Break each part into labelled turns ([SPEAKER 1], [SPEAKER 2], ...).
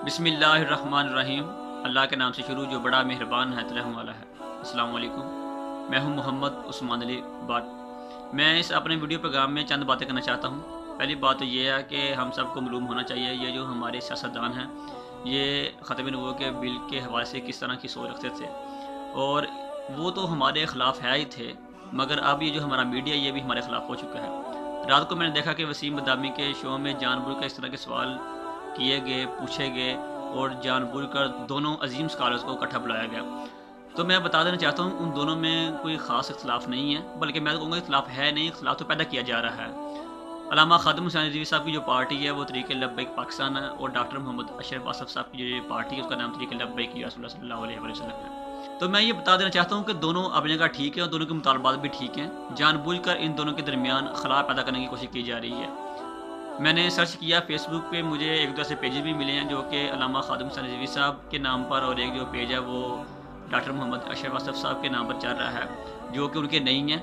[SPEAKER 1] बिस्मिल्लाहिर्रहमानिर्रहीम। अल्लाह के नाम से शुरू जो बड़ा मेहरबान है रहम वाला है। अस्सलाम वालेकुम। मैं हूं मोहम्मद उस्मान अली बाट। मैं इस अपने वीडियो प्रोग्राम में चंद बातें करना चाहता हूं। पहली बात तो ये है कि हम सबको मालूम होना चाहिए ये जो हमारे सियासतदान हैं ये ख़त्म नबूवत के बिल के हवाले से किस तरह की सोच रखते थे, और वो तो हमारे ख़िलाफ़ है ही थे, मगर अब ये जो हमारा मीडिया ये भी हमारे ख़िलाफ़ हो चुका है। रात को मैंने देखा कि वसीम बदामी के शो में जानबूझ कर इस तरह के सवाल किए गए, पूछे गए और जानबूझ कर दोनों अजीम स्कॉलर्स को इकट्ठा बुलाया गया। तो मैं बता देना चाहता हूँ उन दोनों में कोई ख़ास इख्तलाफ नहीं है, बल्कि मैं कहूँगा इख्तलाफ है नहीं, इख्तलाफ तो पैदा किया जा रहा है। अल्लामा खादिम हुसैन रिजवी साहब की जो पार्टी है वो तरीक़े लब्बैक पाकिस्तान है, और डॉक्टर मोहम्मद अशरफ आसफ साहब की जो पार्टी है उसका नाम तरीक़े लब्बैक या रसूलुल्लाह सल्लल्लाहु अलैहि वसल्लम है। तो मैं ये बता देना चाहता हूँ कि दोनों अपनी जगह ठीक है और दोनों के मुतालबात भी ठीक हैं। जानबूझकर इन दोनों के दरमियान खला पैदा करने की कोशिश की जा रही है। मैंने सर्च किया फेसबुक पे, मुझे एक दो ऐसे पेजेस भी मिले हैं जो कि अल्लामा खादिम हुसैन रिजवी साहब के नाम पर, और एक जो पेज है वो डॉक्टर मोहम्मद अशरफ आसफ साहब के नाम पर चल रहा है जो कि उनके नहीं हैं,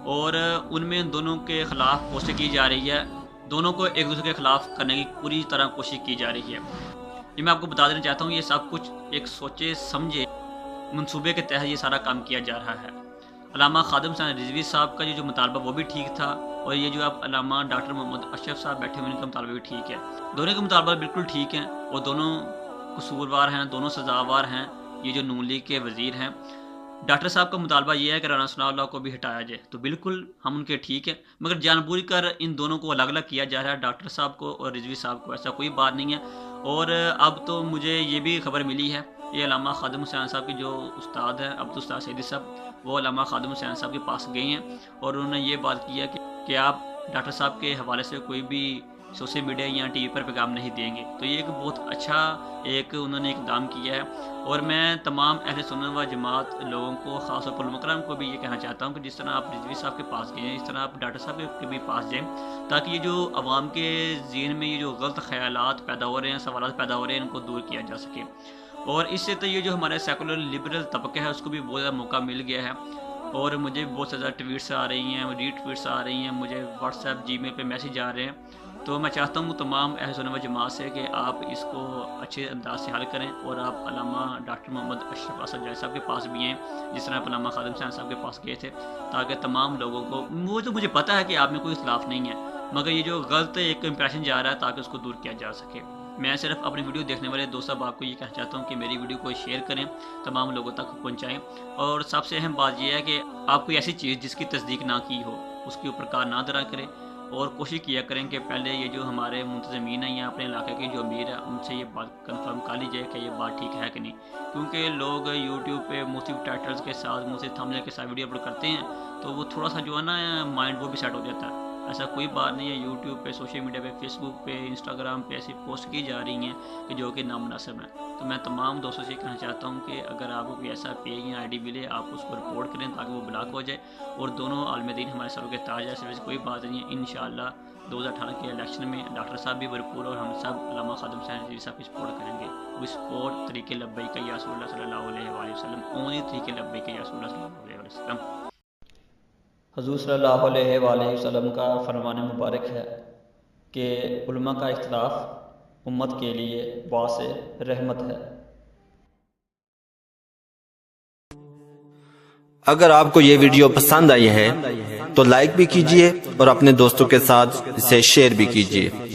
[SPEAKER 1] और उनमें उन दोनों के ख़िलाफ़ कोशिश की जा रही है। दोनों को एक दूसरे के ख़िलाफ़ करने की पूरी तरह कोशिश की जा रही है। ये मैं आपको बता देना चाहता हूँ ये सब कुछ एक सोचे समझे मंसूबे के तहत ये सारा काम किया जा रहा है। अल्लामा खादिम हुसैन रिजवी साहब का जो मुतालबा वो भी ठीक था, और ये जो आप अल्लामा डॉक्टर मोहम्मद अशरफ साहब बैठे हुए उनका मुतालबा भी ठीक है। दोनों के मुतालबा बिल्कुल ठीक हैं और दोनों कसूरवार हैं, दोनों सजावार हैं। ये जो नून लीग के वज़ीर हैं, डॉक्टर साहब का मुतालबा ये है कि राना सनाउल्लाह को भी हटाया जाए, तो बिल्कुल हम उनके ठीक है, मगर जानबूझ कर इन दोनों को अलग अलग किया जा रहा है, डॉक्टर साहब को और रिजवी साहब को। ऐसा कोई बात नहीं है। और अब तो मुझे ये भी खबर मिली है ये अल्लामा खादिम हुसैन साहब के जो उस्ताद हैं अब्दुल उस्ताद सैदी साहब, वो अल्लामा खादिम हुसैन साहब के पास गए हैं और उन्होंने ये बात की है कि आप डॉक्टर साहब के हवाले से कोई भी सोशल मीडिया या टीवी पर पैगाम नहीं देंगे। तो ये एक बहुत अच्छा एक उन्होंने इक़दाम किया है, और मैं तमाम अहले सुन्नत व जमात लोगों को, ख़ास तौर पर उलमा कराम को भी ये कहना चाहता हूँ कि जिस तरह आप रिजवी साहब के पास गए हैं इस तरह आप डॉक्टर साहब के भी पास जाएँ, ताकि ये जो अवाम के ज़हन में ये जो गलत ख़यालात पैदा हो रहे हैं, सवालात पैदा हो रहे हैं, इनको दूर किया जा सके। और इससे तो ये जो हमारे सेकुलर लिबरल तबका है उसको भी बहुत ज़्यादा मौका मिल गया है, और मुझे बहुत ज़्यादा ट्वीट्स आ रही हैं, रीट्वीट्स आ रही हैं, मुझे व्हाट्सएप जीमेल पे मैसेज आ रहे हैं। तो मैं चाहता हूँ तमाम अहले सुन्नत व जमात से कि आप इसको अच्छे अंदाज से हल करें, और आप अल्लामा डॉक्टर मोहम्मद अशरफ आसफ जाय साहब के पास भी हैं, जिस तरह आप अल्लामा खादिम हुसैन साहब के पास गए थे, ताकि तमाम लोगों को, वो तो मुझे पता है कि आप में कोई इख्तलाफ नहीं है, मगर ये जो गलत एक इंप्रेशन जा रहा है ताकि उसको दूर किया जा सके। मैं सिर्फ अपनी वीडियो देखने वाले दोस्तों आपको ये कहना चाहता हूँ कि मेरी वीडियो को शेयर करें, तमाम लोगों तक पहुँचाएँ, और सबसे अहम बात यह है कि आप कोई ऐसी चीज़ जिसकी तस्दीक ना की हो उसके ऊपर कार ना दरा करें, और कोशिश किया करें कि पहले ये जो हमारे मुंतज़मीन हैं या अपने इलाके के जो अमीर है उनसे ये बात कंफर्म कर लीजिए कि ये बात ठीक है कि नहीं, क्योंकि लोग यूट्यूब पे मुख्तलिफ टाइटल्स के साथ, मुख्तलिफ थंबनेल के साथ वीडियो अपलोड करते हैं, तो वो थोड़ा सा जो है ना माइंड वो भी सेट हो जाता है। ऐसा कोई बात नहीं है। यूट्यूब पे, सोशल मीडिया पे, फेसबुक पे, इंस्टाग्राम पे ऐसी पोस्ट की जा रही हैं कि जो कि नामुनासिब हैं। तो मैं तमाम दोस्तों से कहना चाहता हूँ कि अगर आपको कोई ऐसा पेज या आईडी मिले आप उसको रिपोर्ट करें ताकि वो ब्लॉक हो जाए, और दोनों आलिम दीन हमारे सरों के ताज है, ऐसे कोई बात नहीं है। इंशाअल्लाह 2018 के इलेक्शन में डॉक्टर साहब भी भरपूर और हम सब अल्लामा खादिम हुसैन रिजवी साहब की सपोर्ट करेंगे। वो सपोर्ट तरीके लब्बैक या रसूलुल्लाह सल्लल्लाहु अलैहि वसल्लम, ओनली तरीके लब्बैक या रसूलुल्लाह सल्लल्लाहु अलैहि वसल्लम। हुज़ूर सल्लल्लाहु अलैहि वसल्लम का फरमान मुबारक है कि उलमा का इख्तिलाफ उम्मत के लिए बासे रहमत है।
[SPEAKER 2] अगर आपको ये वीडियो पसंद आई है तो लाइक भी कीजिए और अपने दोस्तों के साथ इसे शेयर भी कीजिए।